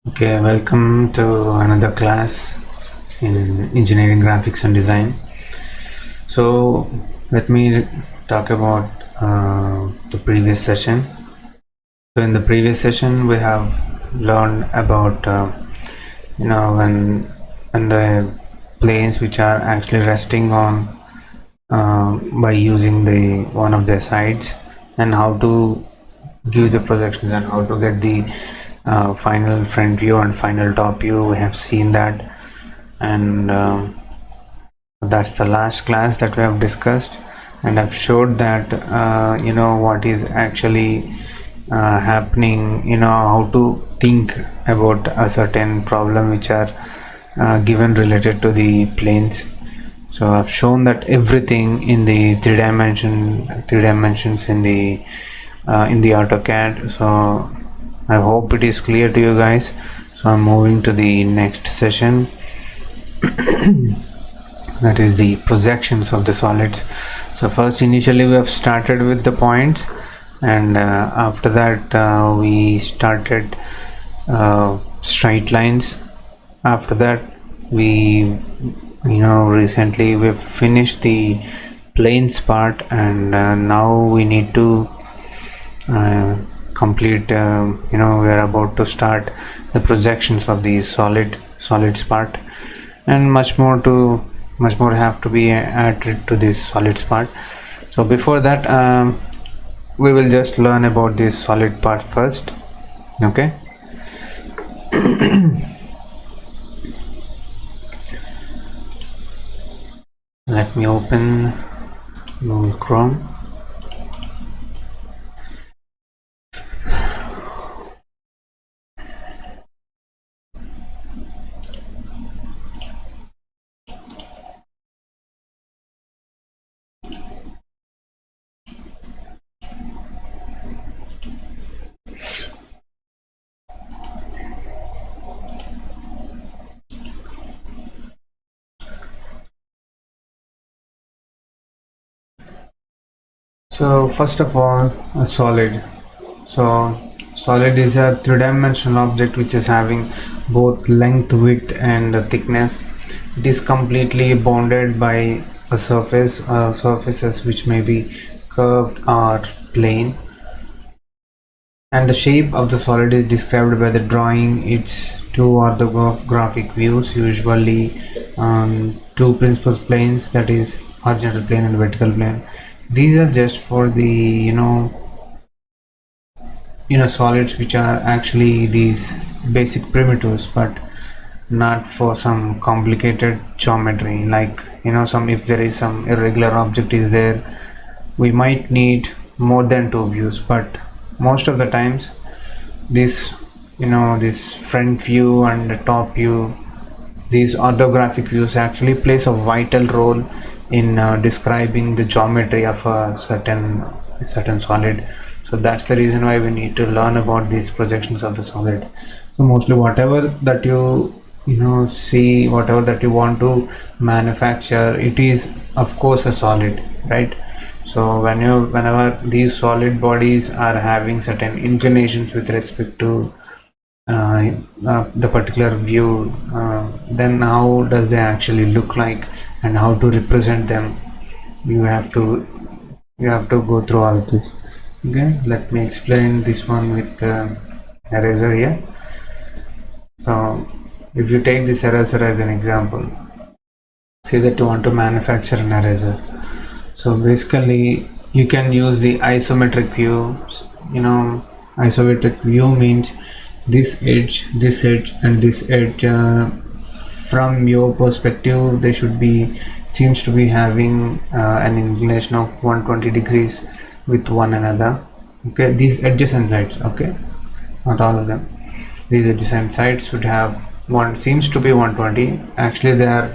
Okay, welcome to another class in engineering graphics and design. So let me talk about the previous session. So in the previous session, we have learned about when the planes which are actually resting on by using the one of their sides, and how to give the projections and how to get the final front view and final top view. We have seen that, and that's the last class that we have discussed, and I've showed that what is actually happening, how to think about a certain problem which are given related to the planes. So I've shown that everything in the three dimensions in the AutoCAD. So I hope it is clear to you guys. So I'm moving to the next session. That is the projections of the solids. So first, initially we have started with the points, and after that we started straight lines. After that, we recently we've finished the planes part, and now we need to complete we are about to start the projections of the solids part, and much more have to be added to this solids part. So before that, we will just learn about this solid part first. Okay. Let me open Google Chrome. So first of all, a solid. So solid is a three-dimensional object which is having both length, width and thickness. It is completely bounded by a surfaces which may be curved or plane, and the shape of the solid is described by the drawing its two orthographic views, usually two principal planes, that is horizontal plane and vertical plane. These are just for the solids which are actually these basic primitives, but not for some complicated geometry, like some, if there is some irregular object is there, we might need more than two views. But most of the times this this front view and the top view, these orthographic views actually plays a vital role in describing the geometry of a certain solid. So that's the reason why we need to learn about these projections of the solid. So mostly whatever that you see, whatever that you want to manufacture, it is of course a solid, right? So whenever these solid bodies are having certain inclinations with respect to the particular view, then how does they actually look like and how to represent them, you have to go through all of this. Okay, let me explain this one with eraser here. So if you take this eraser as an example, say that you want to manufacture an eraser. So basically you can use the isometric view. Isometric view means this edge, and this edge, from your perspective they should be, seems to be having an inclination of 120 degrees with one another. Okay, these adjacent sides, okay, not all of them, these adjacent sides should have one, seems to be 120. Actually they are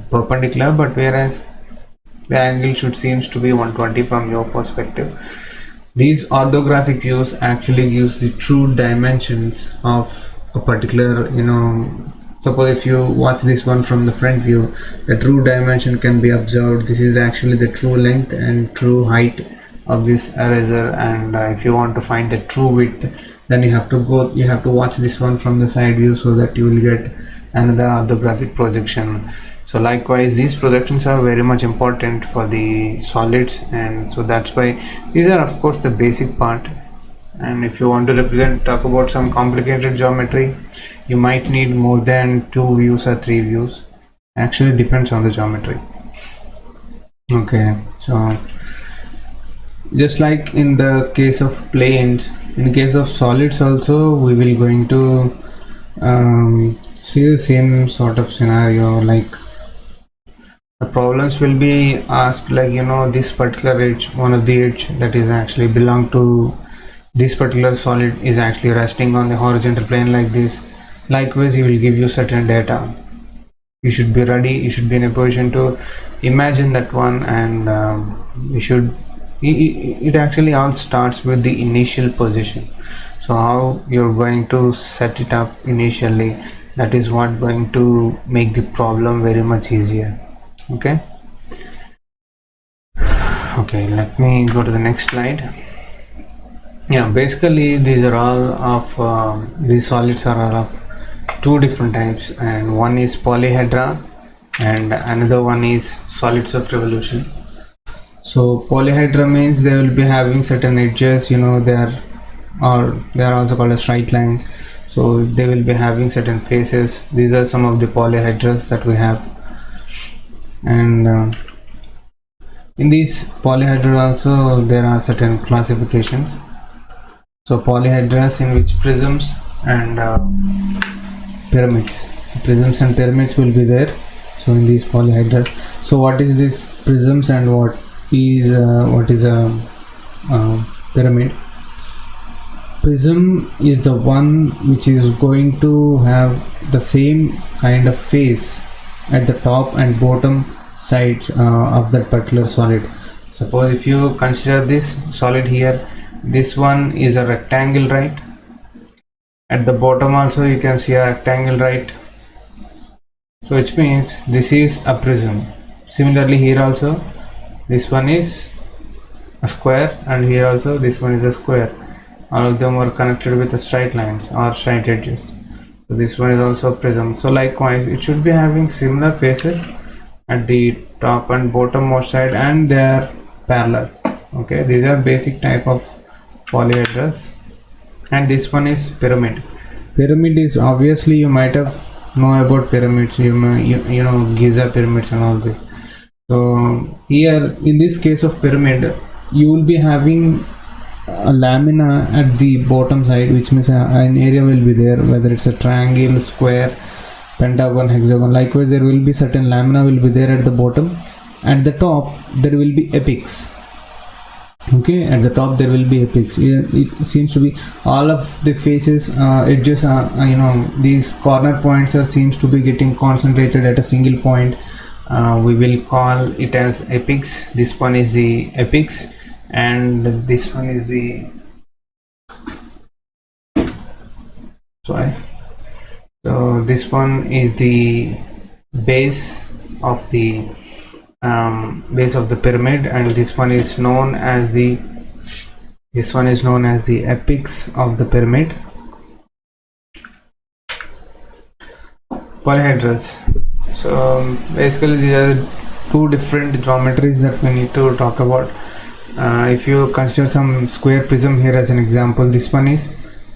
perpendicular, but whereas the angle should seems to be 120 from your perspective. These orthographic views actually gives the true dimensions of a particular, suppose if you watch this one from the front view, the true dimension can be observed. This is actually the true length and true height of this eraser, and if you want to find the true width, then you have to watch this one from the side view, so that you will get another orthographic projection. So likewise, these projections are very much important for the solids, and so that's why these are of course the basic part. And if you want to talk about some complicated geometry, you might need more than 2 views or 3 views. Actually depends on the geometry. Okay, so just like in the case of planes, in case of solids also we will going to see the same sort of scenario. Like the problems will be asked, like, you know, this particular edge, one of the edge that is actually belong to this particular solid is actually resting on the horizontal plane like this. Likewise, he will give you certain data. You should be ready, you should be in a position to imagine that one, and it actually all starts with the initial position. So how you're going to set it up initially, that is what going to make the problem very much easier. Okay, let me go to the next slide. Yeah, basically these are all of these solids are all of 2 different types, and one is polyhedra and another one is solids of revolution. So polyhedra means they will be having certain edges, you know, they are also called as straight lines. So they will be having certain faces. These are some of the polyhedras that we have, and in these polyhedra also there are certain classifications. So polyhedras in which prisms and pyramids will be there. So in these polyhedras, so what is this prisms and what is a pyramid? Prism is the one which is going to have the same kind of face at the top and bottom sides of that particular solid. Suppose if you consider this solid here, this one is a rectangle, right? At the bottom also you can see a rectangle, right? So which means this is a prism. Similarly here also this one is a square, and here also this one is a square. All of them are connected with the straight lines or straight edges. So this one is also a prism. So likewise it should be having similar faces at the top and bottom most side, and they are parallel. Okay, these are basic type of polyhedras. And this one is pyramid. Pyramid is, obviously you might have know about pyramids, you know, Giza pyramids and all this. So here in this case of pyramid, you will be having a lamina at the bottom side, which means an area will be there, whether it's a triangle, square, pentagon, hexagon. Likewise there will be certain lamina will be there at the bottom. At the top there will be apex. Okay, at the top there will be apex. It seems to be all of the faces, edges are, you know, these corner points are seems to be getting concentrated at a single point. We will call it as apex. This one is the apex, and this one is the so this one is the base of the pyramid, and this one is known as the apex of the pyramid. Polyhedras. So basically these are 2 different geometries that we need to talk about. If you consider some square prism here as an example, this one is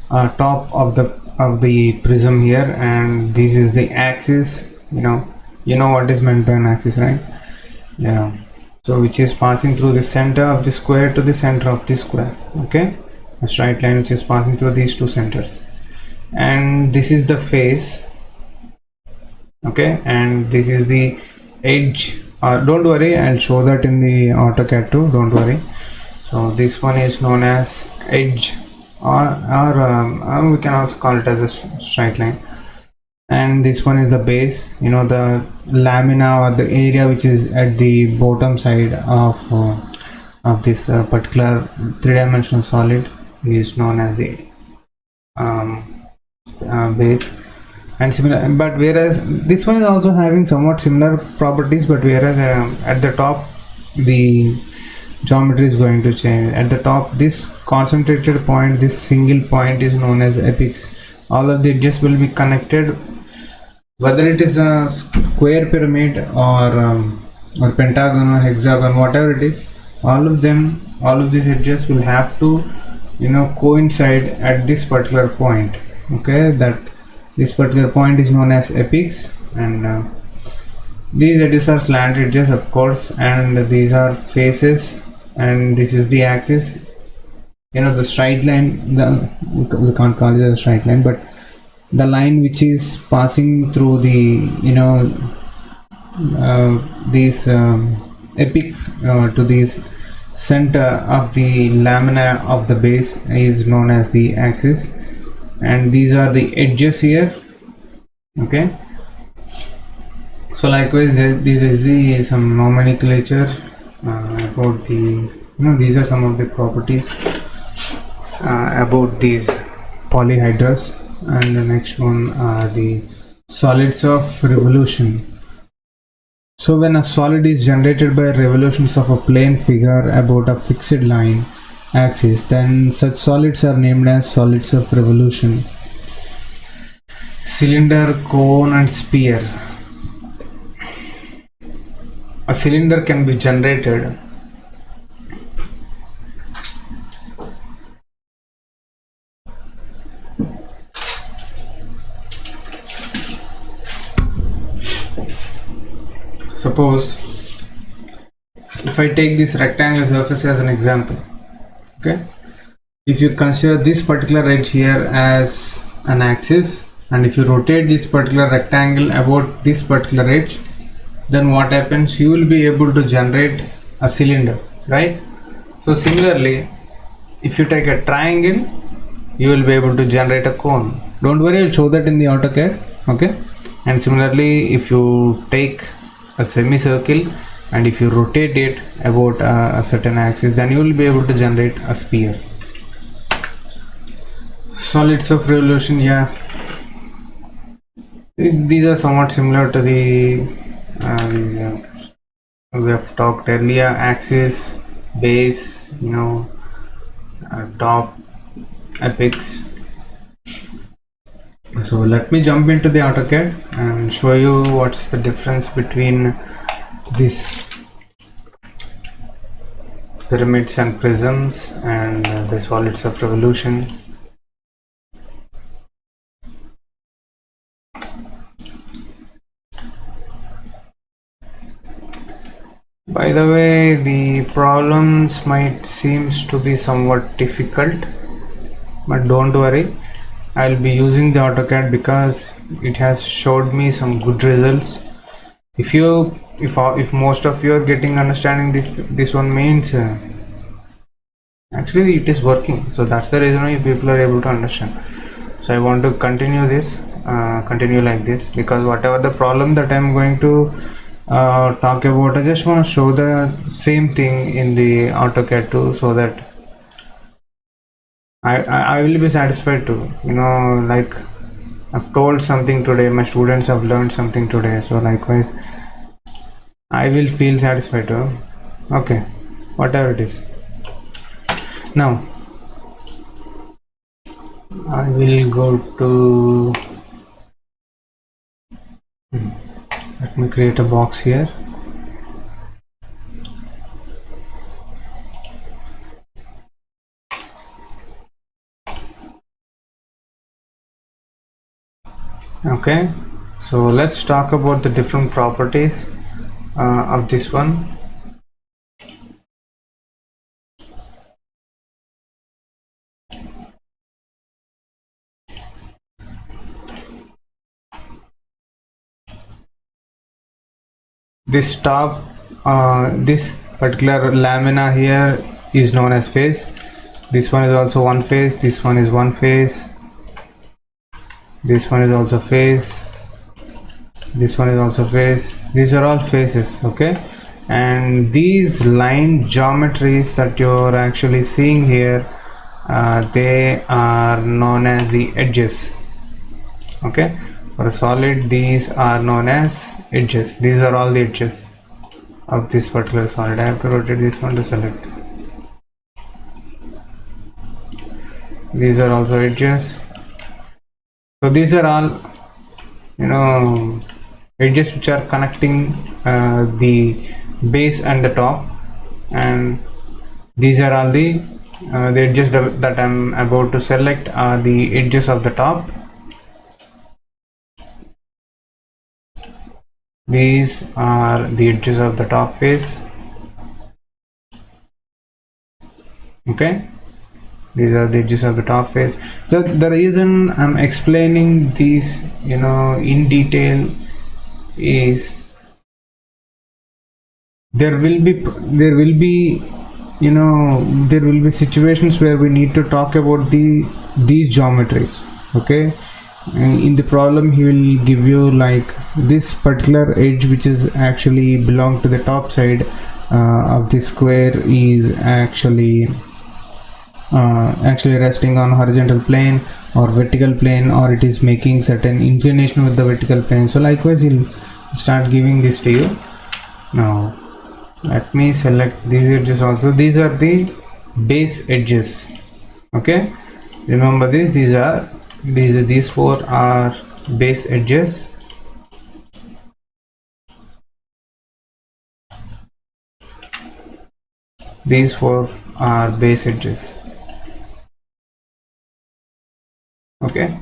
top of the prism here, and this is the axis. You know what is meant by an axis, right? Yeah, so which is passing through the center of the square to the center of the square. Okay, a straight line which is passing through these 2 centers, and this is the face. Okay, and this is the edge. Don't worry, I'll show that in the AutoCAD too, don't worry. So this one is known as edge, or we can also call it as a straight line. And this one is the base, you know, the lamina or the area which is at the bottom side of this particular 3-dimensional solid is known as the base. And similar, but whereas this one is also having somewhat similar properties, but whereas at the top the geometry is going to change. At the top, this concentrated point, this single point is known as apex. All of the edges will be connected, whether it is a square pyramid or pentagon or hexagon, whatever it is. All of these edges will have to coincide at this particular point. Okay, that this particular point is known as apex, and these edges are slant edges, of course, and these are faces, and this is the axis. The straight line, we can't call it a straight line, but the line which is passing through the these apex to this center of the lamina of the base is known as the axis, and these are the edges here. Okay, so likewise this is the some nomenclature about the these are some of the properties about these polyhedras. And the next one are the solids of revolution. So when a solid is generated by revolutions of a plane figure about a fixed line axis, then such solids are named as solids of revolution. Cylinder, cone and sphere. A cylinder can be generated suppose if I take this rectangular surface as an example. Okay, if you consider this particular edge here as an axis, and if you rotate this particular rectangle about this particular edge, then what happens? You will be able to generate a cylinder, right? So similarly, if you take a triangle, you will be able to generate a cone. Don't worry, I'll show that in the AutoCAD. Okay, and similarly, if you take a semicircle and if you rotate it about a certain axis, then you will be able to generate a sphere. Solids of revolution, yeah, these are somewhat similar to the we have talked earlier: axis, base, top, apex. So let me jump into the AutoCAD and show you what's the difference between these pyramids and prisms and the solids of revolution. By the way, the problems might seems to be somewhat difficult, but don't worry, I'll be using the AutoCAD because it has showed me some good results. If most of you are getting understanding this one means actually it is working. So that's the reason why people are able to understand. So I want to continue like this, because whatever the problem that I'm going to talk about, I just want to show the same thing in the AutoCAD too, so that I will be satisfied too. Like I've told something today, my students have learned something today, so likewise I will feel satisfied too. Okay, whatever it is. Now I will go to let me create a box here. Okay, so let's talk about the different properties of this one. This top, this particular lamina here is known as face. This one is also one face, this one is one face, this one is also face, this one is also face. These are all faces. Okay, and these line geometries that you're actually seeing here, they are known as the edges. Okay, for a solid, these are known as edges. These are all the edges of this particular solid. I have to rotate this one to select. these are also edges. So these are all, you know, edges which are connecting the base and the top, and these are all the edges that I'm about to select are the edges of the top. These are the edges of the top face. Okay, these are the edges of the top face. So the reason I'm explaining these, you know, in detail is there will be, you know, there will be situations where we need to talk about these geometries. Okay, in the problem he will give you like this particular edge which is actually belong to the top side of the square is actually resting on horizontal plane or vertical plane, or it is making certain inclination with the vertical plane. So likewise he'll start giving this to you. Now let me select these edges also. These are the base edges. Okay, remember this, these four are base edges. These four are base edges. Okay,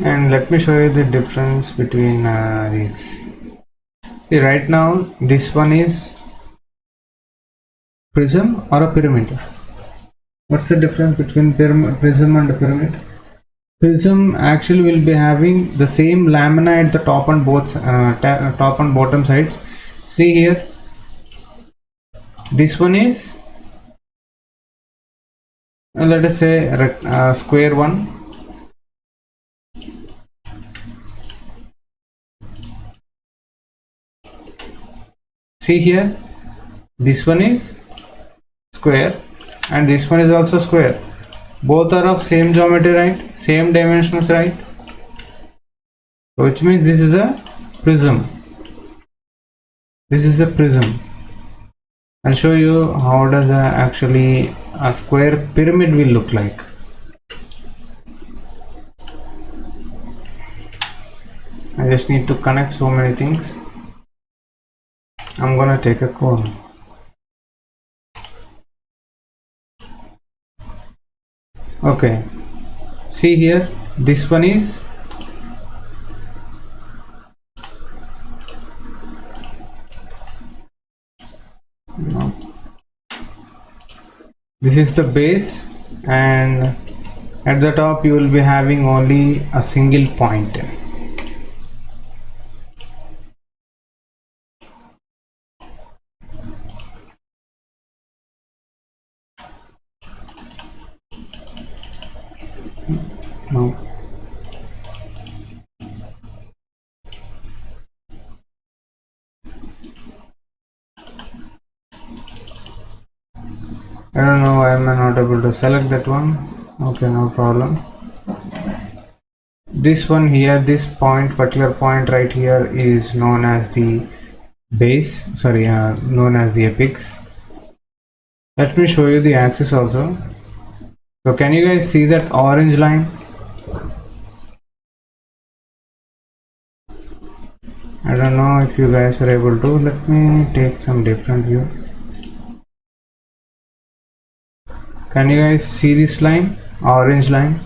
and let me show you the difference between these. See, right now this one is prism or a pyramid. What's the difference between prism and a pyramid? Prism actually will be having the same lamina at the top and both top and bottom sides. See here, this one is let us say square one. See here, this one is square and this one is also square. Both are of same geometry, right? Same dimensions, right? Which means this is a prism. This is a prism. I'll show you how does actually a square pyramid will look like. I just need to connect so many things. I'm gonna take a cone. Okay, see here, this one is this is the base, and at the top you will be having only a single point. No. I don't know why am I not able to select that one. Okay, no problem. This one here, this point, particular point right here is known as the base, sorry, known as the apex. Let me show you the axis also. So can you guys see that orange line? I don't know if you guys are able to. Let me take some different view. Can you guys see this line, orange line?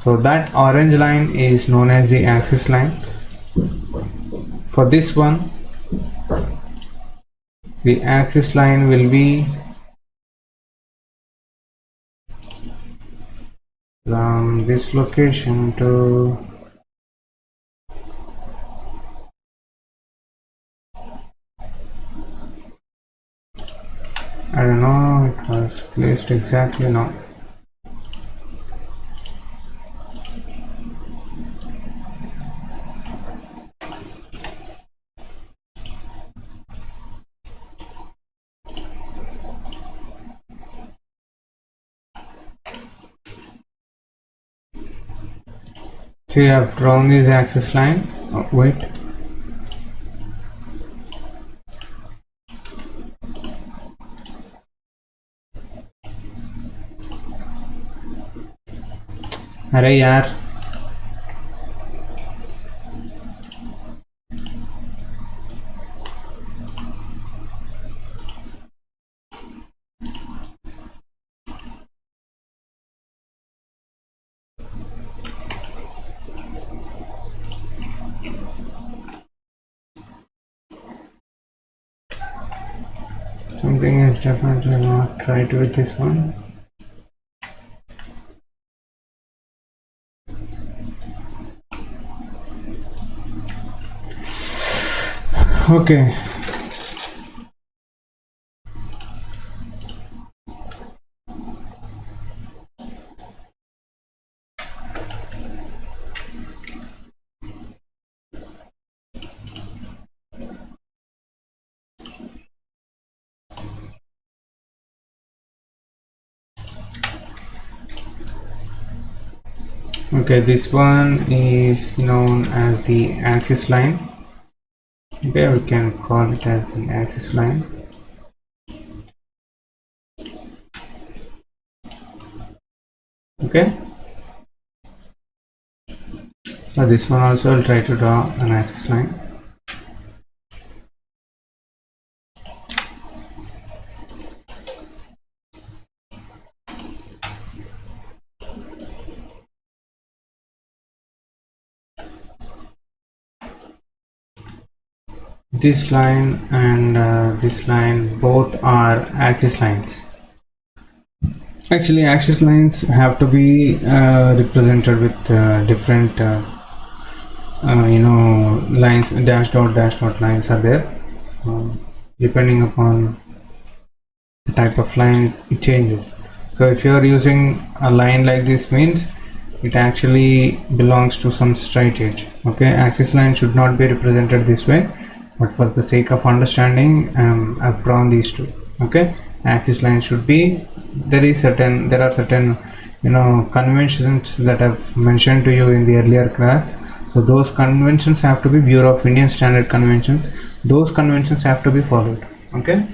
So that orange line is known as the axis line. For this one, the axis line will be from this location to I don't know, it was placed exactly now. See, I've drawn this axis line. Oh, wait. अरे यार something is definitely not right with this one. Okay. Okay, this one is known as the axis line. Okay, we can call it as the axis line. Okay, so this one also I'll try to draw an axis line. This line and this line both are axis lines. Actually, axis lines have to be represented with different lines. Dash dot lines are there. Depending upon the type of line, it changes. So if you are using a line like this, means it actually belongs to some straight edge. Okay, axis line should not be represented this way, but for the sake of understanding, I've drawn these two. Okay, axis line should be, there are certain conventions that I've mentioned to you in the earlier class. So those conventions have to be Bureau of Indian Standard conventions. Those conventions have to be followed. Okay,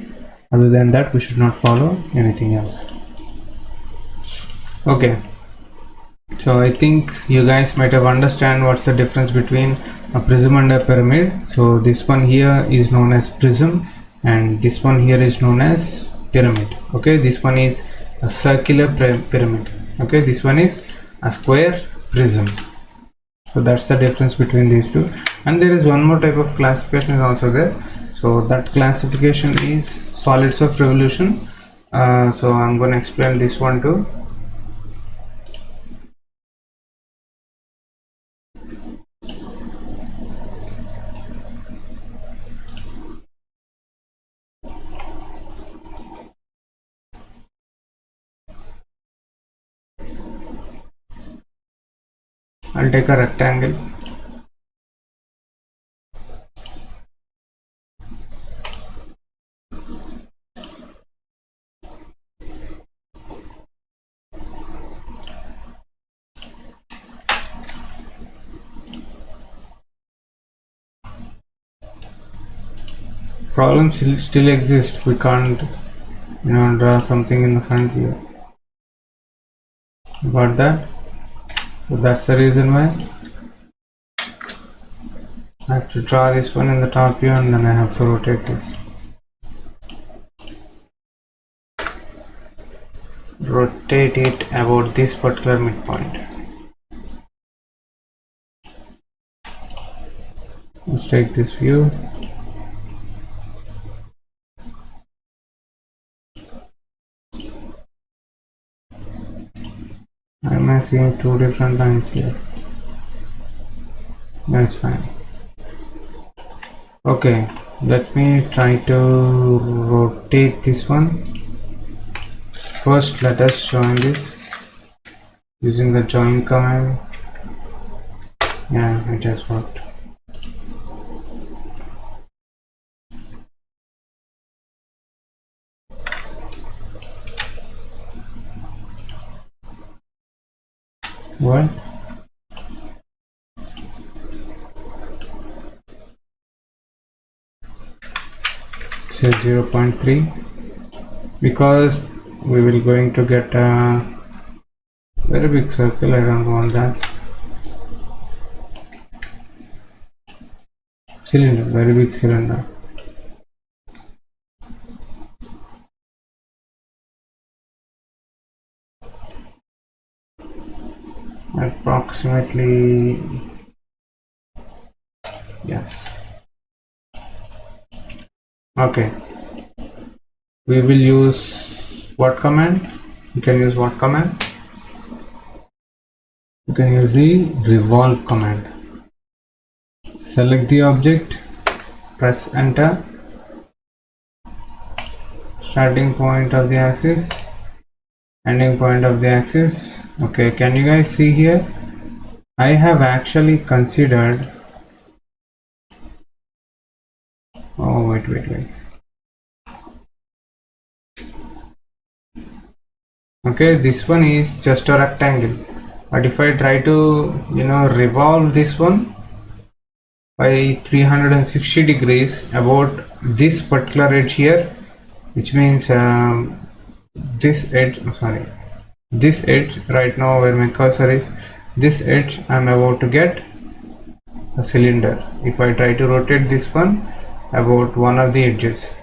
other than that we should not follow anything else. Okay, so I think you guys might have understand what's the difference between a prism and a pyramid. So this one here is known as prism and this one here is known as pyramid. Okay, this one is a circular pyramid. Okay, this one is a square prism. So that's the difference between these two. And there is one more type of classification is also there. So that classification is solids of revolution. So I'm going to explain this one too. I'll take a rectangle. Problems still exist. We can't draw something in the front view. Got that? So that's the reason why I have to draw this one in the top view and then I have to rotate this. Rotate it about this particular midpoint. Let's take this view. Am I seeing two different lines here? That's fine. Okay, let me try to rotate this one. First, let us join this using the join command. Yeah, it has worked. What? Say 0.3 because we will going to get a very big circle. I don't want that. Cylinder, very big cylinder. Approximately, yes. Okay, we will use what command? You can use what command? You can use the revolve command. Select the object, press enter, starting point of the axis, ending point of the axis. Okay, can you guys see here? I have actually considered, oh wait, okay, this one is just a rectangle, but if I try to revolve this one by 360 degrees about this particular edge here, which means this edge, this edge right now where my cursor is, this edge I'm about to get a cylinder if I try to rotate this one about one of the edges.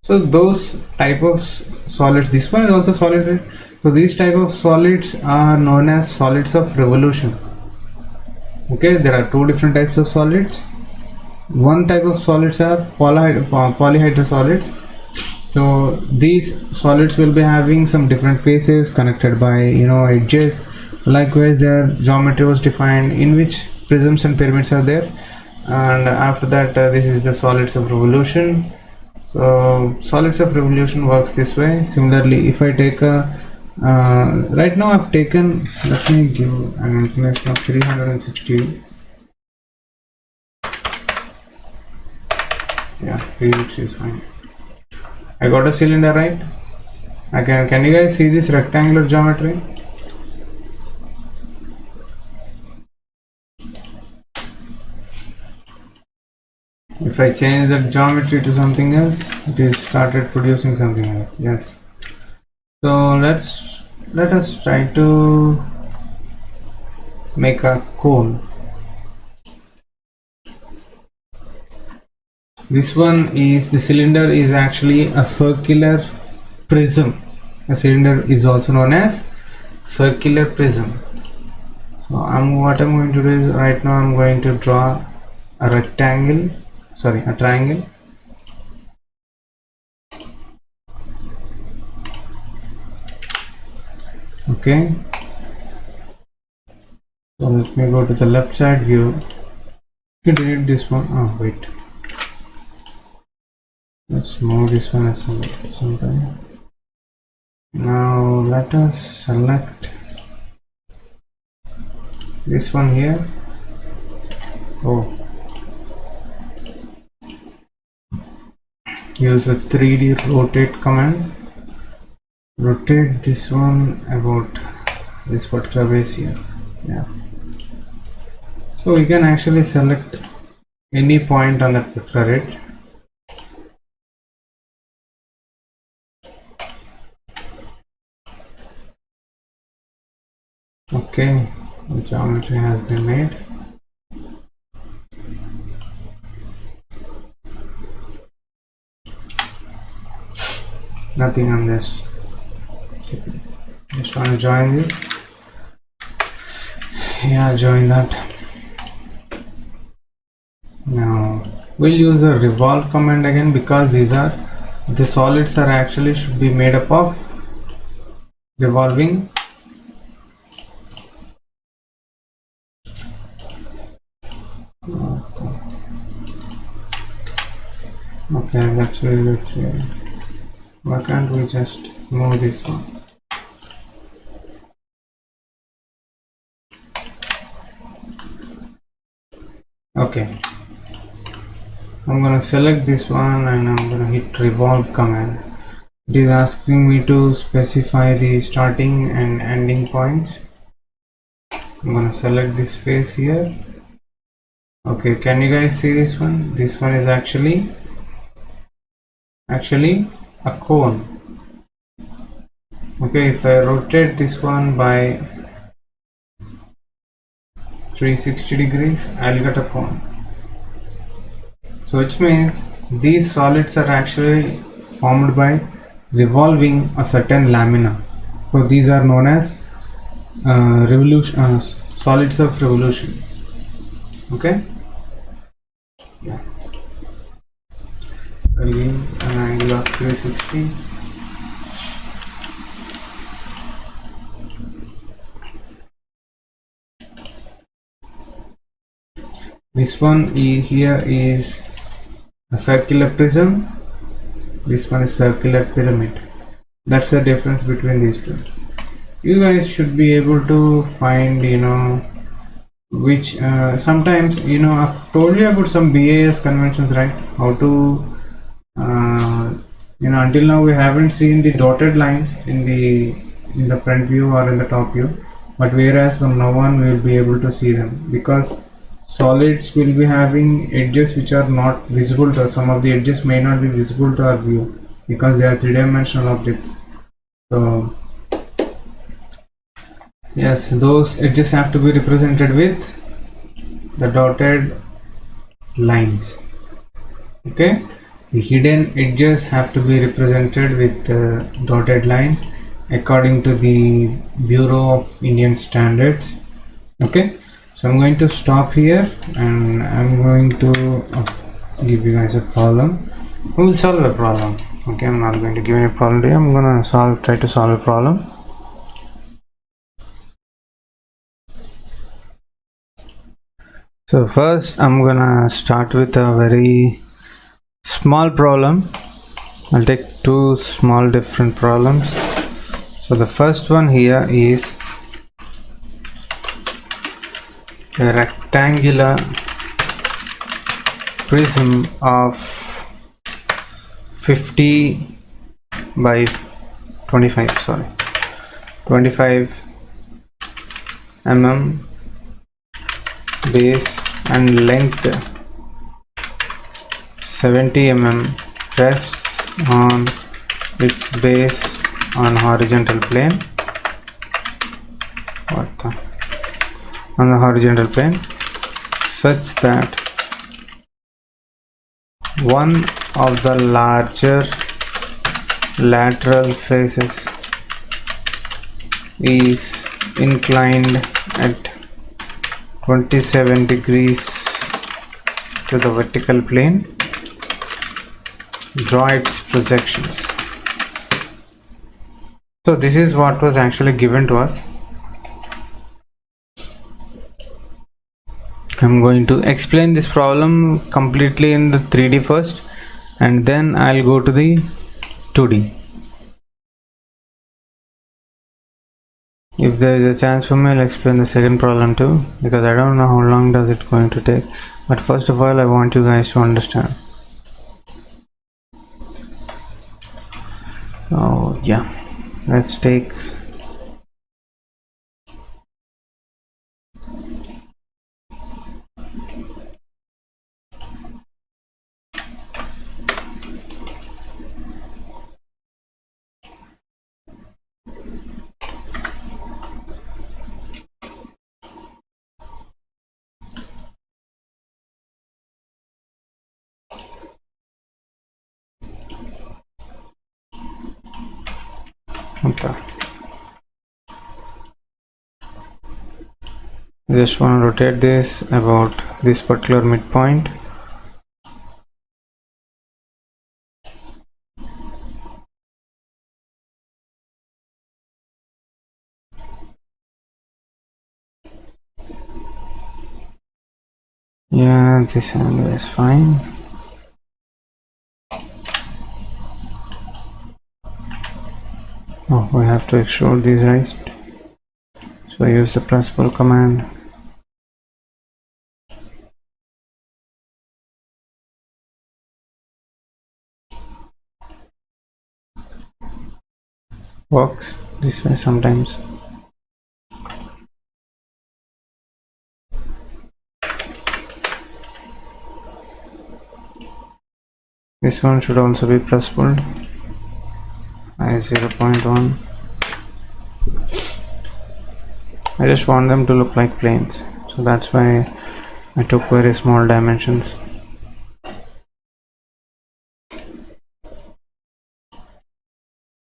So those type of solids, this one is also solid, right? So these type of solids are known as solids of revolution. Okay, there are two different types of solids. One type of solids are polyhydrosolids. So these solids will be having some different phases connected by edges. Likewise, their geometry was defined in which prisms and pyramids are there, and after that this is the solids of revolution. So solids of revolution works this way. Similarly, if I take a right now I've taken, let me give an inclination of 360. Yeah, 360 is fine. I got a cylinder, right? Can you guys see this rectangular geometry? If I change the geometry to something else, it is started producing something else. Yes. So let us try to make a cone. This one is, the cylinder is actually a circular prism. A cylinder is also known as circular prism. So what I'm going to do is, right now I'm going to draw a rectangle, a triangle. Okay, so let me go to the left side view. You delete this one. Oh wait, let's move this one as something. Now let us select this one here. Oh, use the 3D rotate command. Rotate this one about this particular base here. Yeah. So we can actually select any point on that particular edge. Okay, the geometry has been made. Nothing, I'm just want to join this. Yeah, join that. Now we'll use a revolve command again, because these are the solids are actually should be made up of revolving. Okay, that's really good. Why can't we just move this one? Okay, I'm gonna select this one and I'm gonna hit revolve command. It is asking me to specify the starting and ending points. I'm gonna select this face here. Okay, can you guys see this one? This one is actually a cone. Okay, if I rotate this one by 360 degrees, I'll get a cone. So which means these solids are actually formed by revolving a certain lamina. So these are known as solids of revolution. Okay. Yeah. I'll give an angle of 360. This one here is a circular prism. This one is circular pyramid. That's the difference between these two. You guys should be able to find, which sometimes, I've told you about some BAS conventions, right? How to, until now we haven't seen the dotted lines in the front view or in the top view, but whereas from now on we will be able to see them, because solids will be having edges which are not visible to us. Some of the edges may not be visible to our view because they are three-dimensional objects. So yes, those edges have to be represented with the dotted lines. Okay, the hidden edges have to be represented with dotted lines according to the Bureau of Indian Standards. Okay, so I'm going to stop here and I'm going to give you guys a problem. We will solve a problem. Okay, I'm not going to give any problem today. I'm gonna try to solve a problem. So first I'm gonna start with a very small problem. I'll take two small different problems. So the first one here is a rectangular prism of 50 by 25 mm base and length 70 mm rests on its base on horizontal plane. On the horizontal plane, such that one of the larger lateral faces is inclined at 27 degrees to the vertical plane. Draw its projections. So this is what was actually given to us. I'm going to explain this problem completely in the 3D first, and then I'll go to the 2D. If there is a chance for me, I'll explain the second problem too, because I don't know how long does it going to take. But first of all, I want you guys to understand. Oh yeah, let's take okay. Just want to rotate this about this particular midpoint. Yeah, this angle is fine. Oh, we have to extrude these, right? So use the press pull command. Works this way sometimes. This one should also be press pulled. I 0.1. I just want them to look like planes, so that's why I took very small dimensions.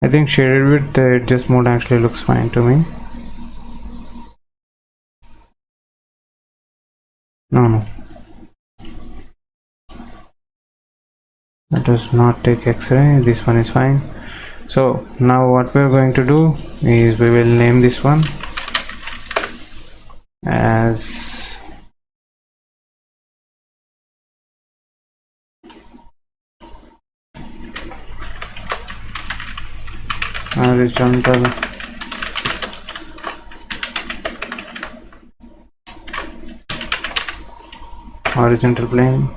I think shaded with the adjust mode actually looks fine to me. No, that does not take X-ray. This one is fine. So now what we're going to do is we will name this one as horizontal plane.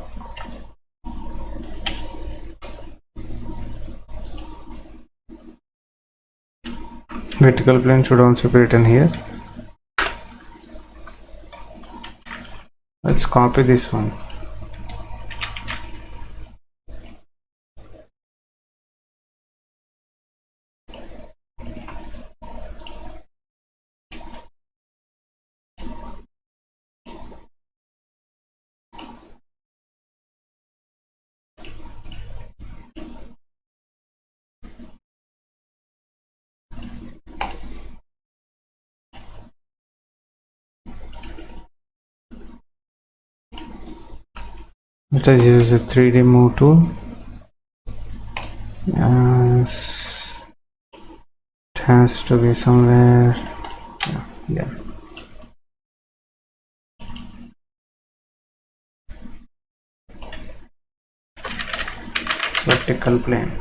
Vertical plane should also be written here. Let's copy this one. Let us use the 3D move tool. Yes, it has to be somewhere. Yeah. Vertical plane.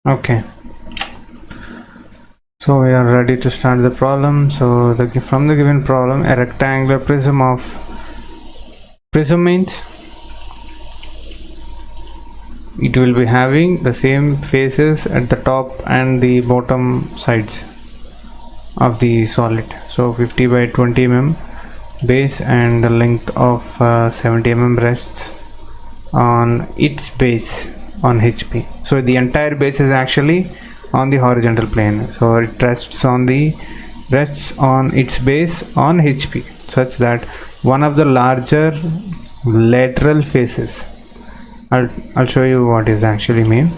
Okay, so we are ready to start the problem. So from the given problem, a rectangular prism means it will be having the same faces at the top and the bottom sides of the solid. So 50 by 20 mm base and the length of 70 mm rests on its base on HP. So the entire base is actually on the horizontal plane, so it rests on its base on HP, such that one of the larger lateral faces, I'll show you what is actually mean.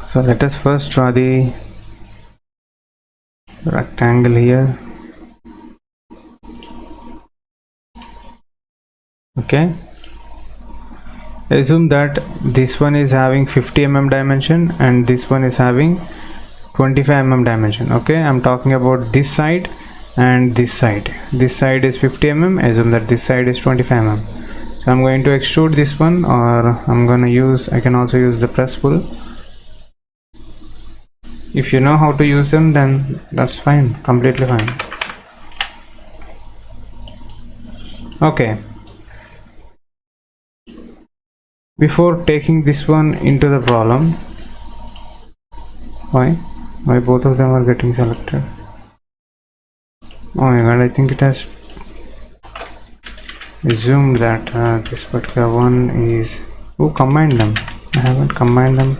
So let us first draw the rectangle here. Okay, assume that this one is having 50 mm dimension and this one is having 25 mm dimension. Okay, I'm talking about this side and this side. This side is 50 mm, assume that this side is 25 mm. So I'm going to extrude this one, or I can also use the press pull. If you know how to use them, then that's fine, completely fine. Okay, before taking this one into the problem, why both of them are getting selected? Oh my god, I think it has assumed that this particular one is... Who combined them? I haven't combined them.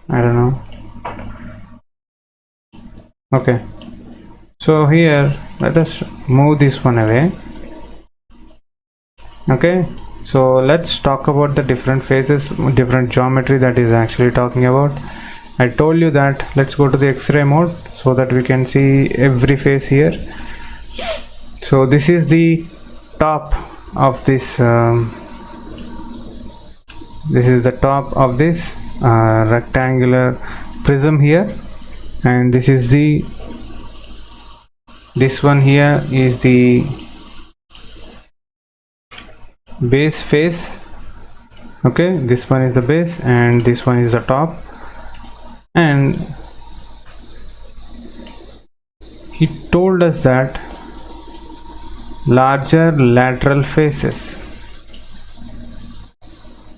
I don't know. Okay, so here let us move this one away. Okay, so let's talk about the different phases, different geometry that is actually talking about. I told you that let's go to the X-ray mode so that we can see every face here. So this is the top of this this is the top of this rectangular prism here, and this one here is the base face. Okay, this one is the base and this one is the top. and he told us that larger lateral faces,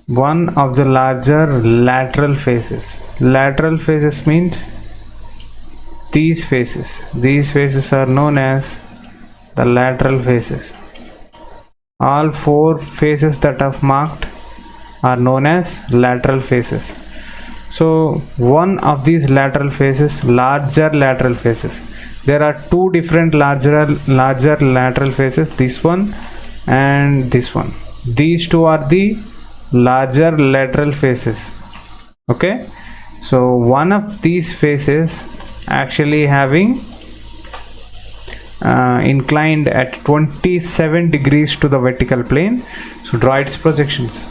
one of the larger lateral faces means these faces are known as the lateral faces. All four faces that I've marked are known as lateral faces. So one of these lateral faces, larger lateral faces, there are two different larger lateral faces, this one and this one. These two are the larger lateral faces. Okay, so one of these faces actually having inclined at 27 degrees to the vertical plane. So draw its projections.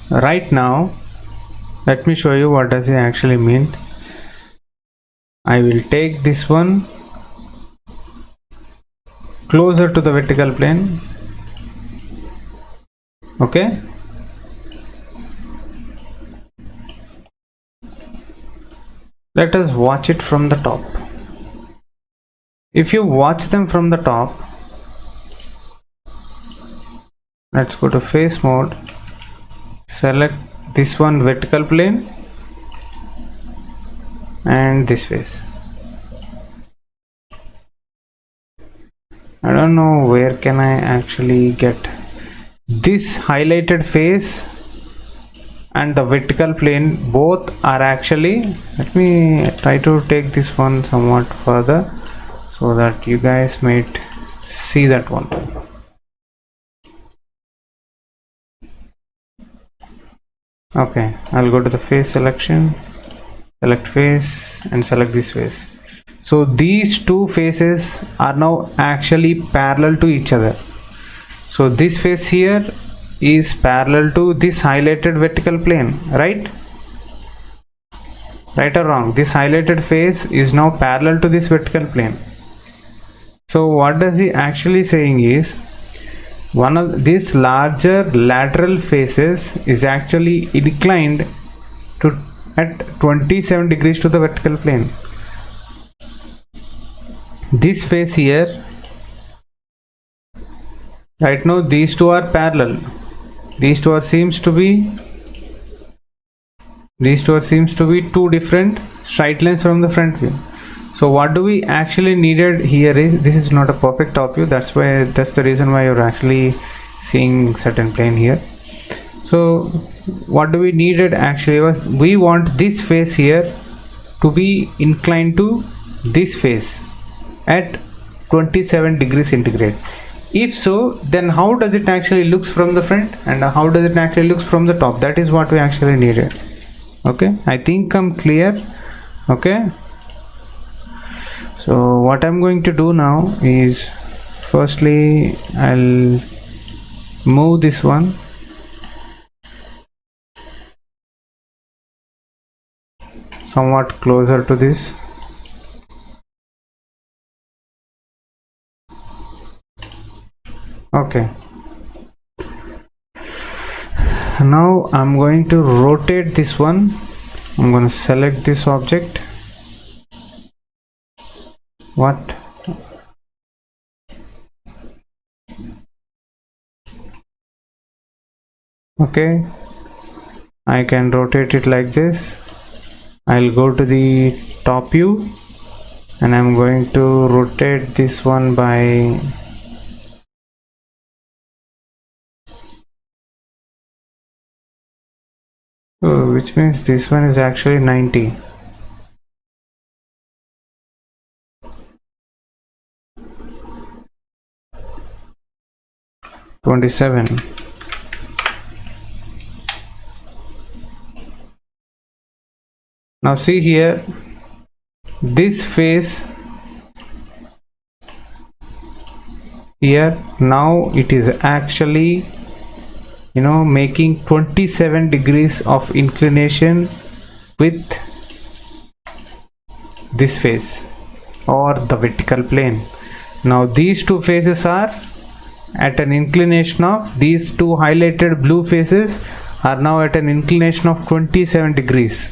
Right now, let me show you what does it actually mean. I will take this one closer to the vertical plane. Okay, let us watch it from the top. If you watch them from the top, let's go to face mode, select this one vertical plane and this face. I don't know where can I actually get this highlighted face and the vertical plane. Both are actually, let me try to take this one somewhat further so that you guys might see that one. Okay, I'll go to the face selection, select face and select this face. So these two faces are now actually parallel to each other. So this face here is parallel to this highlighted vertical plane, right? Right or wrong? This highlighted face is now parallel to this vertical plane. So what does he actually saying is, one of these larger lateral faces is actually inclined to at 27 degrees to the vertical plane. This face here, right now these two are parallel. These two seems to be two different straight lines from the front view. So what do we actually needed here is, this is not a perfect top view, that's the reason why you're actually seeing certain plane here. So what do we needed actually was, we want this face here to be inclined to this face at 27 degrees centigrade. If so, then how does it actually looks from the front and how does it actually looks from the top? That is what we actually needed. Okay, I think I'm clear. Okay, so what I'm going to do now is, firstly I'll move this one somewhat closer to this. Okay, now I'm going to rotate this one. I'm going to select this object. What? Okay, I can rotate it like this. I'll go to the top view and I'm going to rotate this one by which means this one is actually 90. $27. Now see here, this face here, now it is actually, you know, making 27 degrees of inclination with this face or the vertical plane. Now these two faces are at an inclination of, these two highlighted blue faces are now at an inclination of 27 degrees.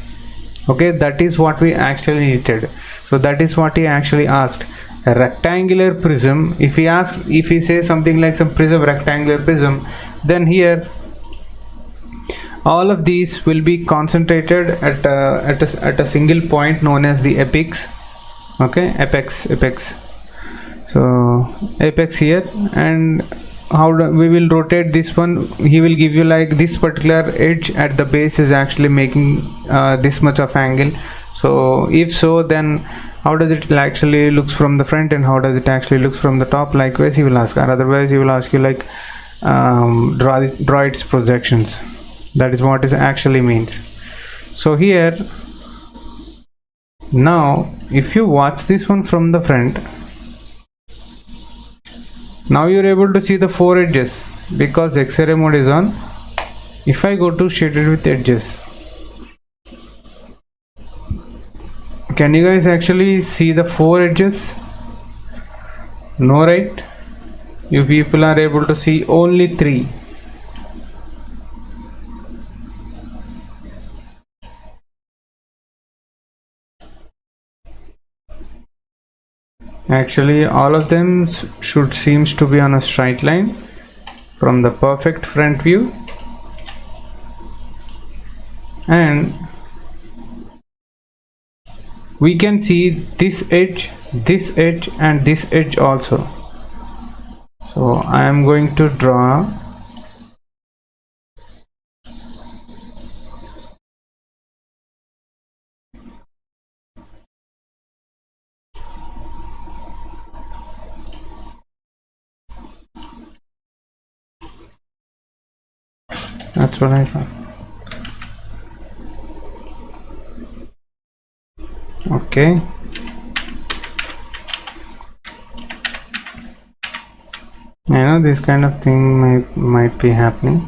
Okay, that is what we actually needed. So that is what he actually asked. A rectangular prism, if he says something like some prism, rectangular prism, then here all of these will be concentrated at a single point known as the apex. Okay, apex. So apex here, and we will rotate this one. He will give you like this particular edge at the base is actually making this much of angle. So if so, then how does it actually looks from the front, and how does it actually looks from the top? Likewise he will ask, or otherwise he will ask you like draw its projections. That is what it actually means. So here now if you watch this one from the front, now you're able to see the 4 edges because X-ray mode is on. If I go to shaded with edges, can you guys actually see the 4 edges? No, right? You people are able to see only 3. Actually all of them should seems to be on a straight line from the perfect front view, and we can see this edge, and this edge also. So I am going to draw that's what I thought. Okay, I know this kind of thing might be happening.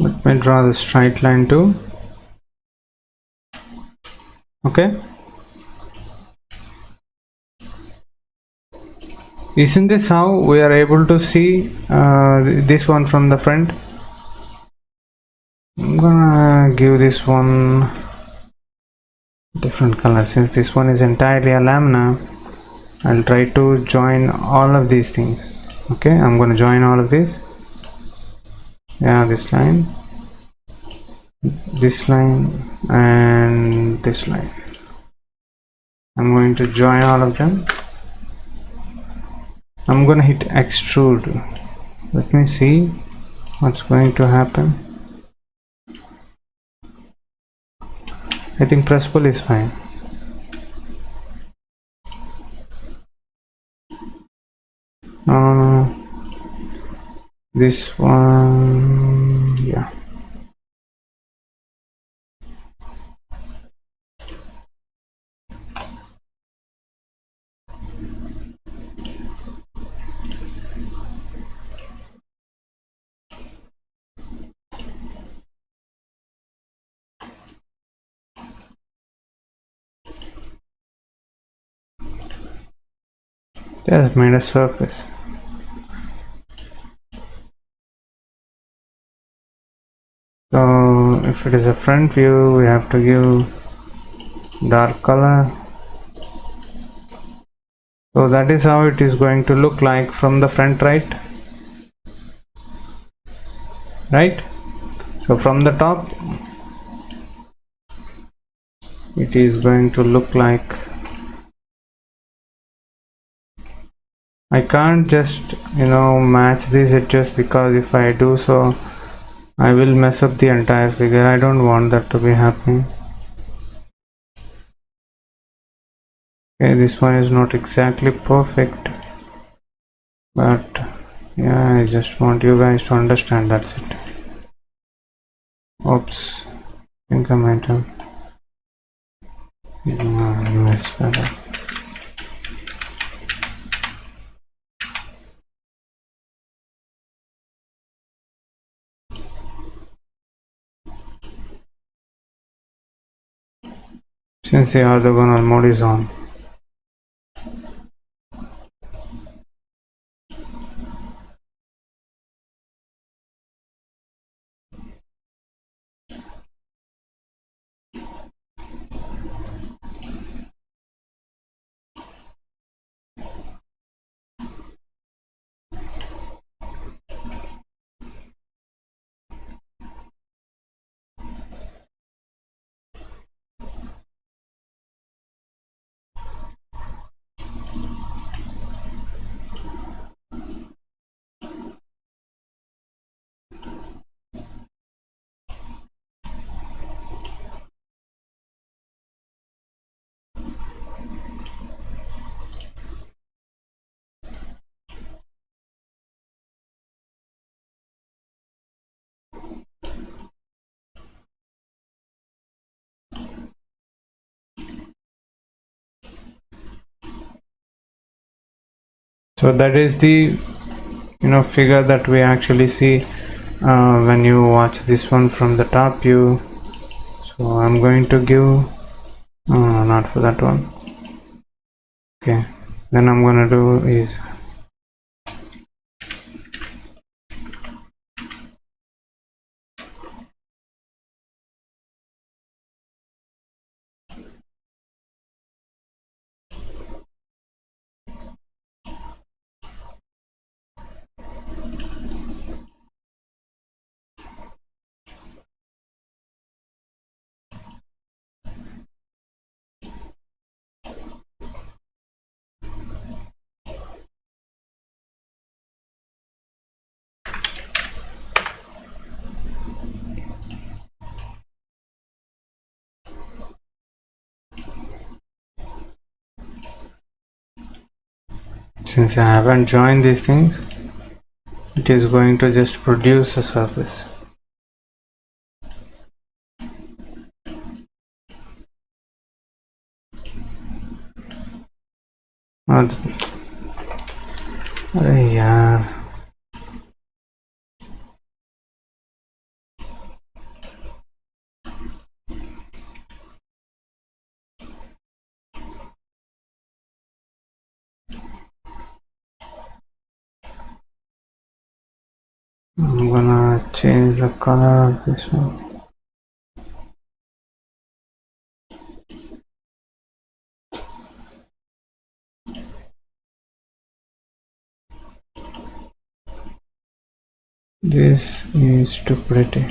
Let me draw the straight line too. Okay, isn't this how we are able to see this one from the front? I'm gonna give this one different color. Since this one is entirely a lamina, I'll try to join all of these things. Okay, I'm going to join all of this. Yeah, this line, and this line. I'm going to join all of them. I'm going to hit extrude. Let me see what's going to happen. I think press pull is fine. No. This one, yeah. That made a surface. So if it is a front view, we have to give dark color. So that is how it is going to look like from the front, right? So from the top, it is going to look like, I can't just match these edges, because if I do so, I will mess up the entire figure. I don't want that to be happening. Okay, this one is not exactly perfect, but yeah, I just want you guys to understand, that's it. Oops, I think I might have messed that up. Since the orthogonal mode is on. So that is the figure that we actually see when you watch this one from the top view. So I'm going to give not for that one. Okay, then I'm gonna do is since I haven't joined these things, it is going to just produce a surface. अरे यार I'm gonna change the color of this one. This is too pretty.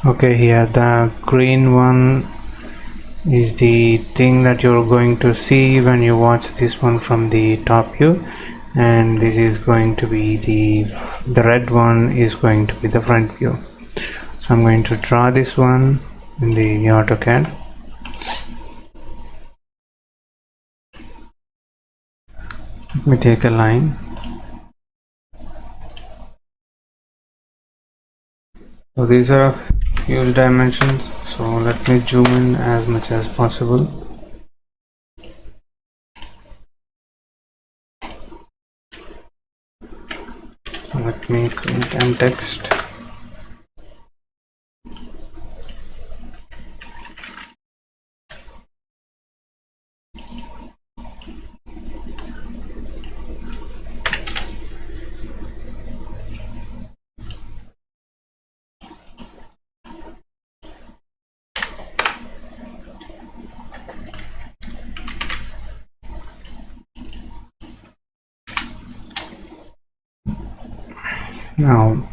Okay, here the green one is the thing that you're going to see when you watch this one from the top view, and this is going to be the red one is going to be the front view. So I'm going to draw this one in the AutoCAD. Let me take a line. So these are huge dimensions, so let me zoom in as much as possible. So let me create an text. Now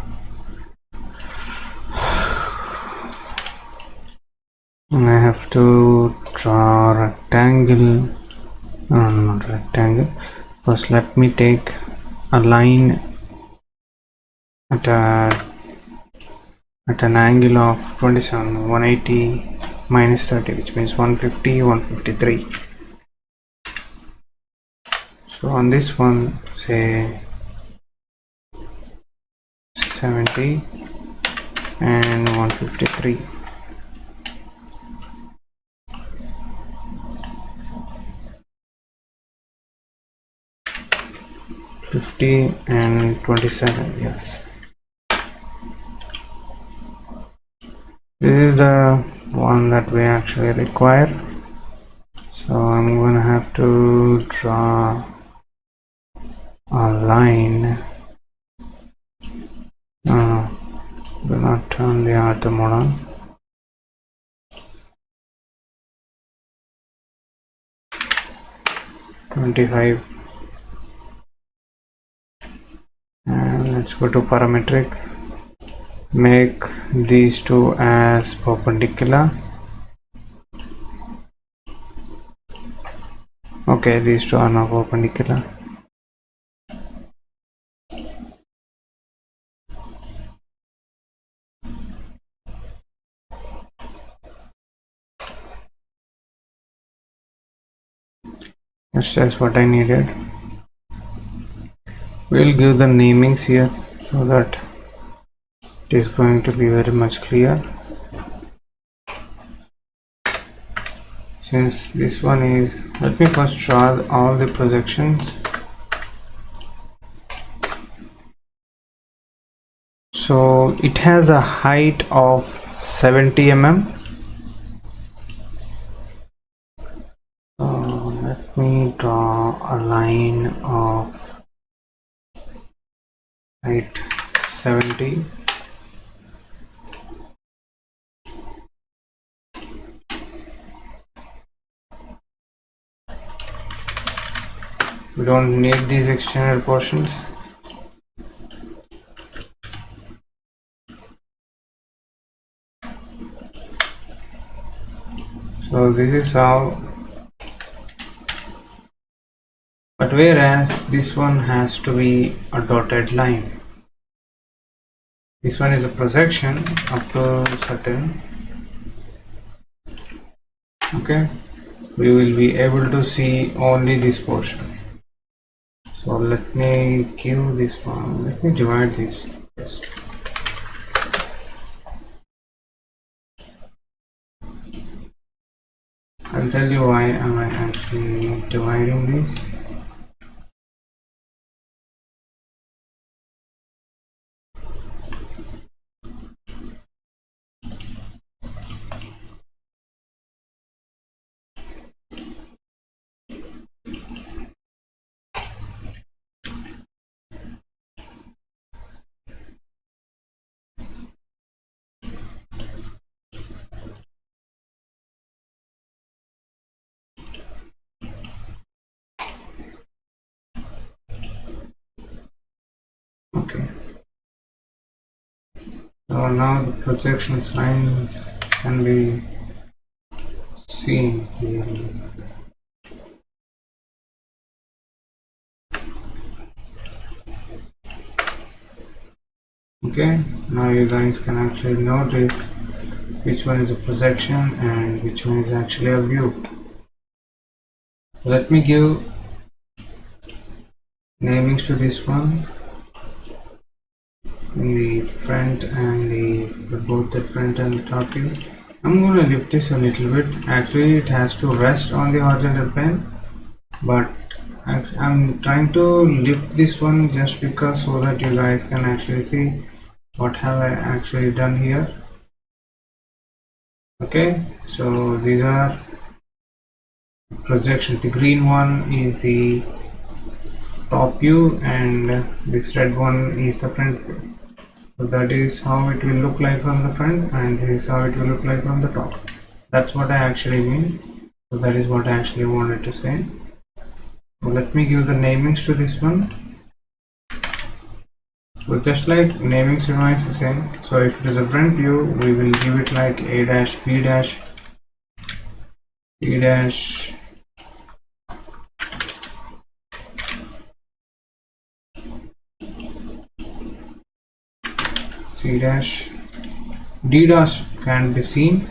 I have to draw a rectangle. No, not rectangle. First let me take a line at an angle of 27, 180 minus 30, which means 150, 153. So on this one, say 70 and 153. And 27, yes. This is the one that we actually require. So I'm gonna have to draw a line. No, do not turn the auto mode on. $25. And let's go to parametric. Make these two as perpendicular. Okay, these two are now perpendicular. That's just what I needed. We'll give the namings here so that it is going to be very much clear. Since this one is, let me first draw all the projections. So it has a height of 70 mm. So let me draw a line of height 70. We don't need these extended portions. So this is how, but whereas this one has to be a dotted line. This one is a projection up to certain. Okay, we will be able to see only this portion. So let me give this one, let me divide this first. I'll tell you why am I actually dividing this. So now the projection lines can be seen here. Okay, now you guys can actually notice which one is a projection and which one is actually a view. Let me give namings to this one in the front and both the front and the top view. I'm going to lift this a little bit. Actually it has to rest on the horizontal plane, but I'm trying to lift this one just because so that you guys can actually see what have I actually done here. Okay, so these are projections. The green one is the top view and this red one is the front view. So that is how it will look like from the front and this is how it will look like from the top. That's what I actually mean. So that is what I actually wanted to say. So let me give the namings to this one. So just like namings remains the same. So if it is a front view, we will give it like A dash, B dash, C dash, C dash, D dash can be seen.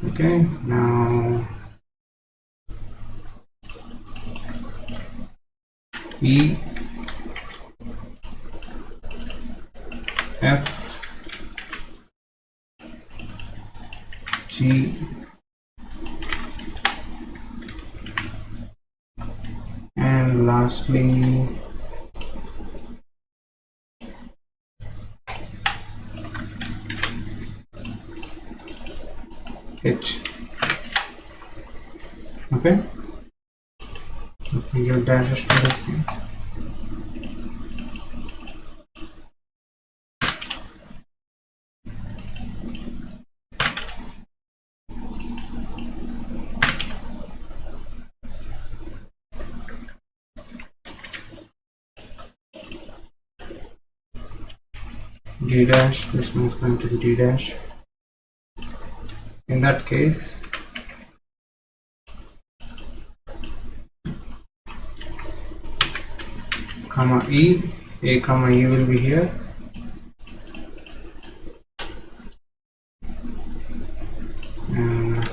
Okay, now E, F, G, and lastly H. Okay, give dashes to this thing. D dash, this one is going to be D dash. In that case, comma E, A comma E will be here. And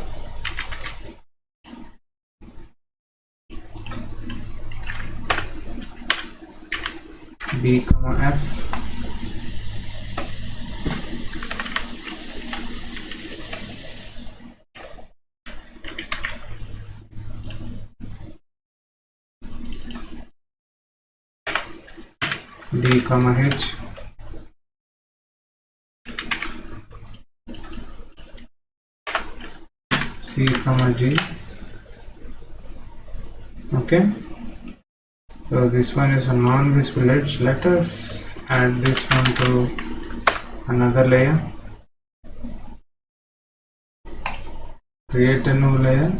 B comma F. D comma H. C comma G. Okay, so this one is a non-visible edge. Let us add this one to another layer, create a new layer.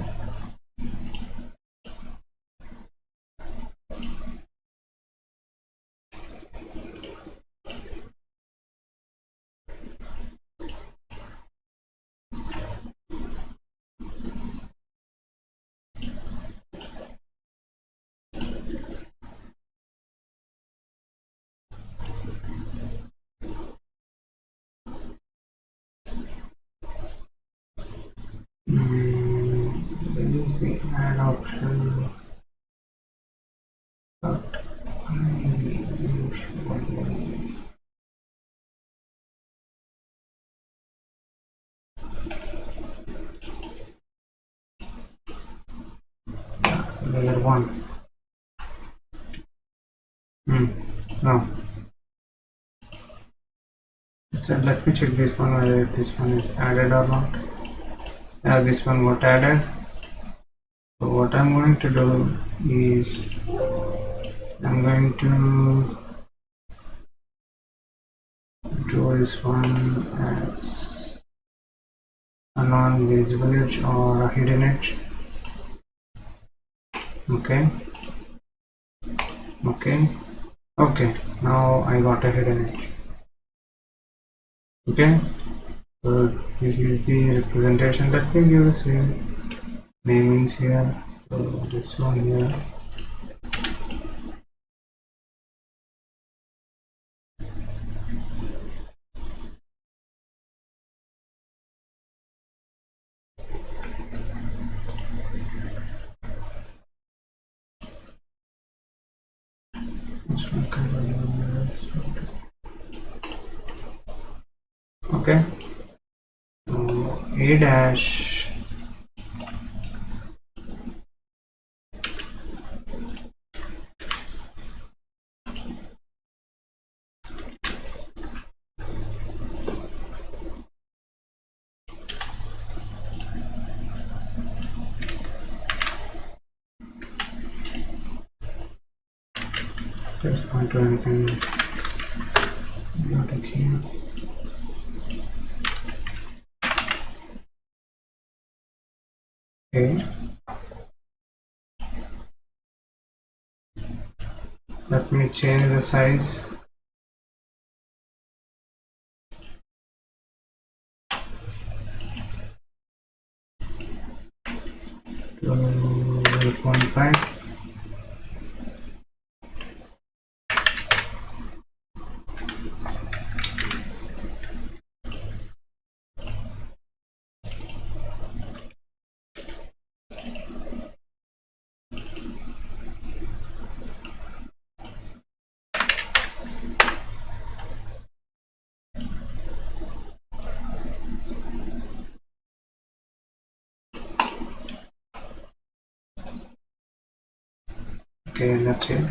There is the add option, but layer 1. No. So let me check this one whether this one is added or not. Yeah, this one got added. So what I'm going to do is I'm going to draw this one as a non-visible edge or a hidden edge. Okay, okay, okay, now I got a hidden edge. Okay, so this is the representation that we use here. Namings here, so this one here. This one can be okay. So A dash just point to anything not here. Okay, let me change the size. To 0.5. Okay, that's it.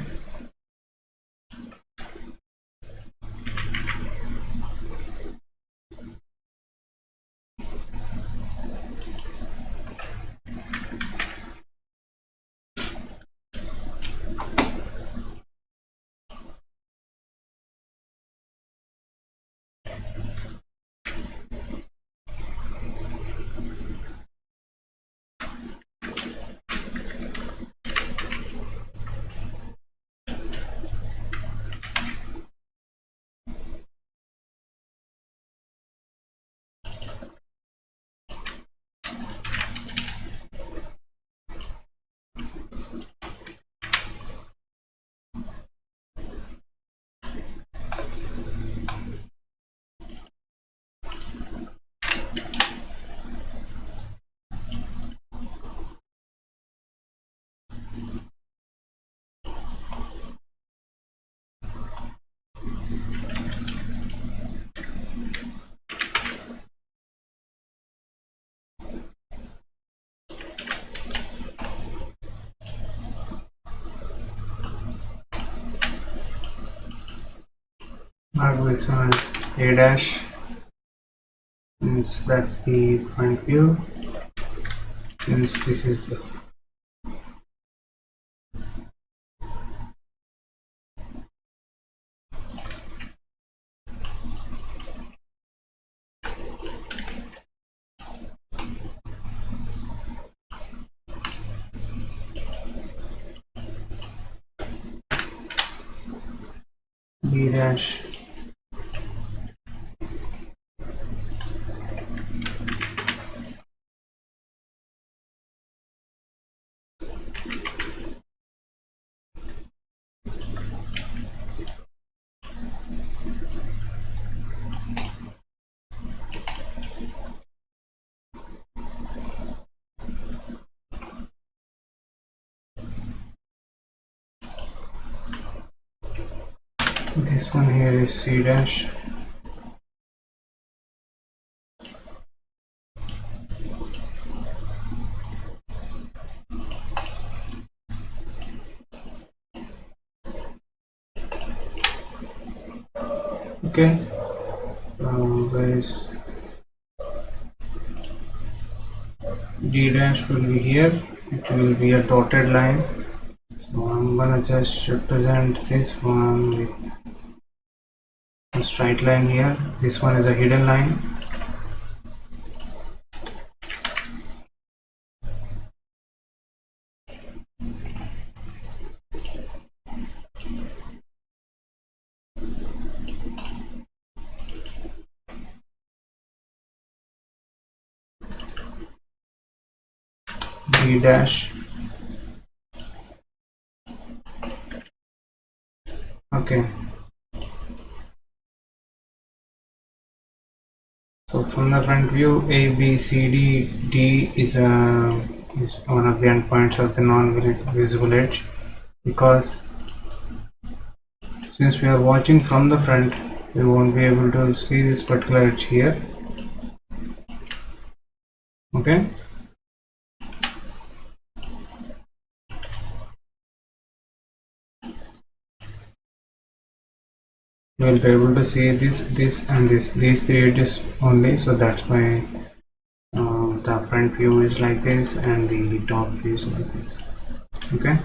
Mark this one as A dash. Since that's the front view. Since this is the B dash. This one here is C dash. Okay, guys, D dash will be here. It will be a dotted line. So I'm gonna just represent this one with a straight line here. This one is a hidden line. D dash. Okay, so from the front view, A, B, C, D, D is one of the endpoints of the non-visible edge, because since we are watching from the front, we won't be able to see this particular edge here. Okay, you will be able to see this and these three edges only. So that's why the front view is like this and the top view is like this. Okay.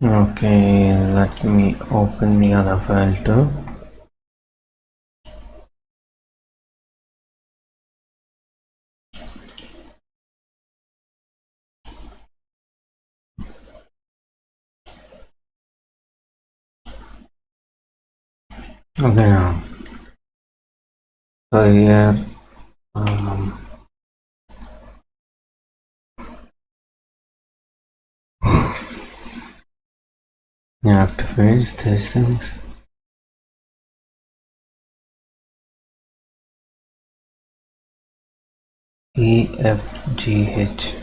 Okay, let me open the other file too. Okay, now so here you have to finish these things. E, F, G, H.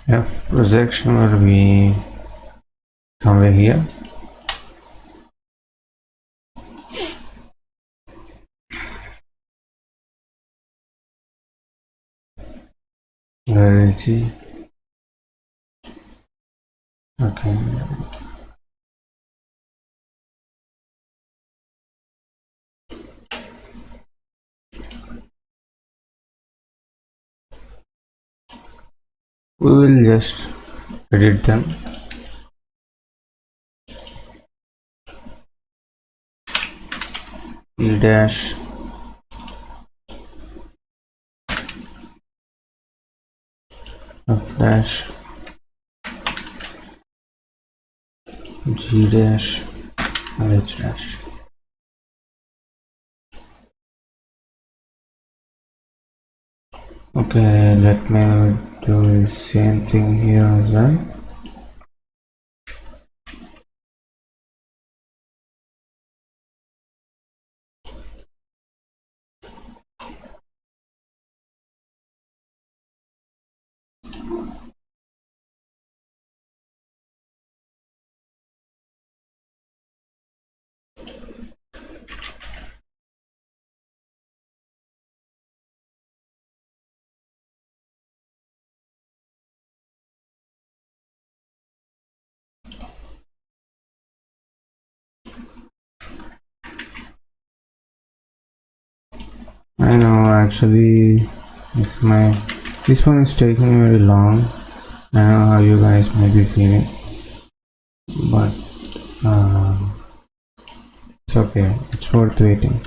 F projection will be somewhere here. Where is he? Okay. We will just edit them. E dash F dash G dash H dash. Okay, let me do the same thing here as well. I know, actually this one is taking very long. I know how you guys may be feeling, but it's okay, it's worth waiting.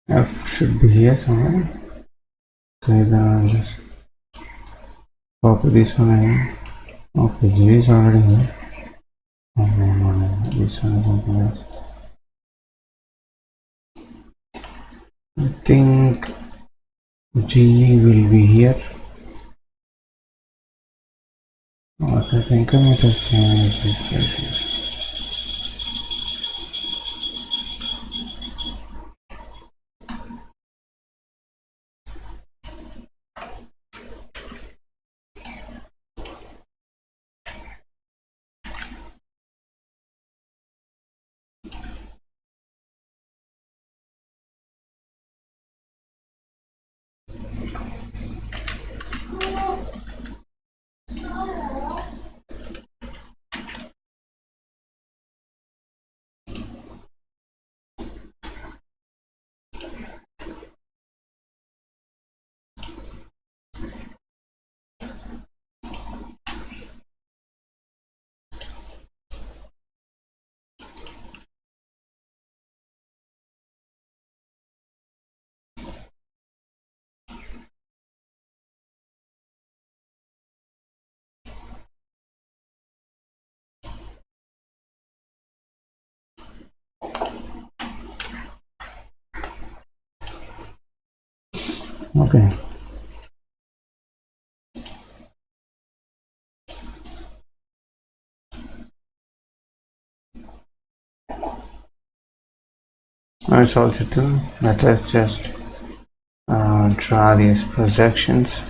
F should be here somewhere. Okay, then I'll just copy this one in. Okay, G is already here. Oh no, this one is something else. I think G will be here. What I think I might have changed this place. Okay. Now it's all settled. Let's just draw these projections.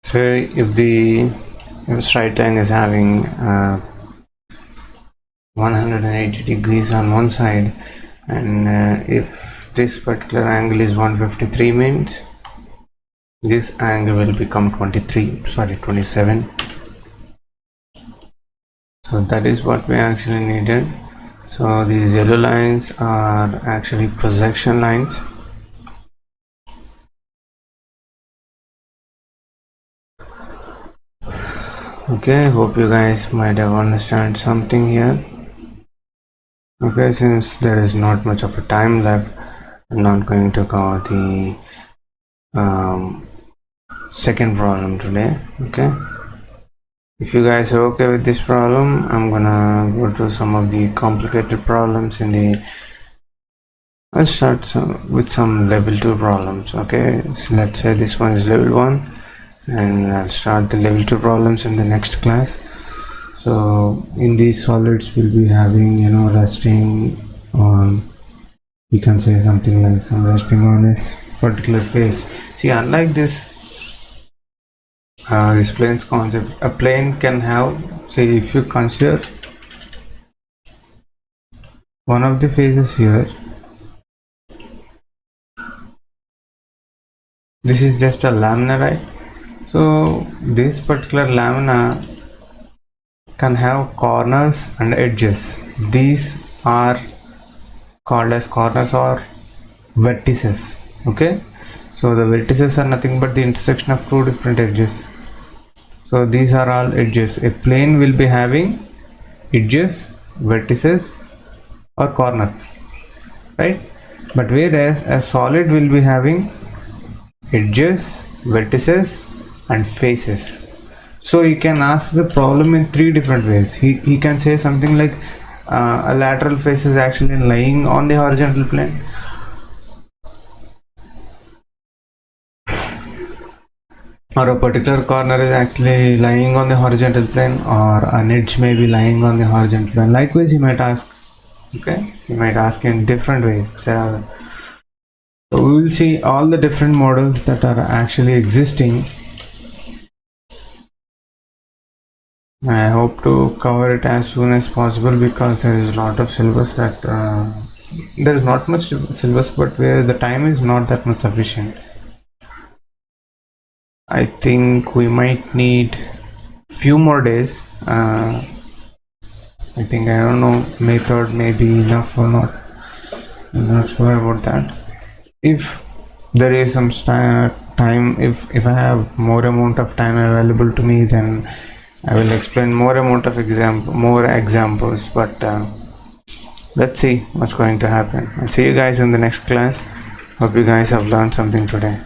So if the straight line is having 180 degrees on one side, and if this particular angle is 153, means this angle will become 27. So that is what we actually needed. So these yellow lines are actually projection lines. Okay, hope you guys might have understand something here. Okay, since there is not much of a time left, I'm not going to cover the second problem today. Okay, if you guys are okay with this problem, I'm gonna go through some of the complicated problems in the let's start with some level 2 problems. Okay, so let's say this one is level 1, and I'll start the level 2 problems in the next class. So in these solids we'll be having, resting on, you can say something like some resting on this particular phase. See, unlike this planes concept, a plane can have, say, if you consider one of the phases here, this is just a lamina, right? So this particular lamina can have corners and edges. These are called as corners or vertices. Okay, so the vertices are nothing but the intersection of two different edges. So these are all edges. A plane will be having edges, vertices or corners, right? But whereas a solid will be having edges, vertices and faces. So you can ask the problem in three different ways. He can say something like a lateral face is actually lying on the horizontal plane, or a particular corner is actually lying on the horizontal plane, or an edge may be lying on the horizontal plane. Likewise, you might ask, okay, you might ask in different ways. So we will see all the different models that are actually existing. I hope to cover it as soon as possible, because there is a lot of syllabus that there is not much syllabus, but where the time is not that much sufficient. I think we might need few more days. I think, I don't know, May 3rd may be enough or not. I'm not sure about that. If there is some time, if I have more amount of time available to me, then I will explain more examples, but let's see what's going to happen. I'll see you guys in the next class. Hope you guys have learned something today.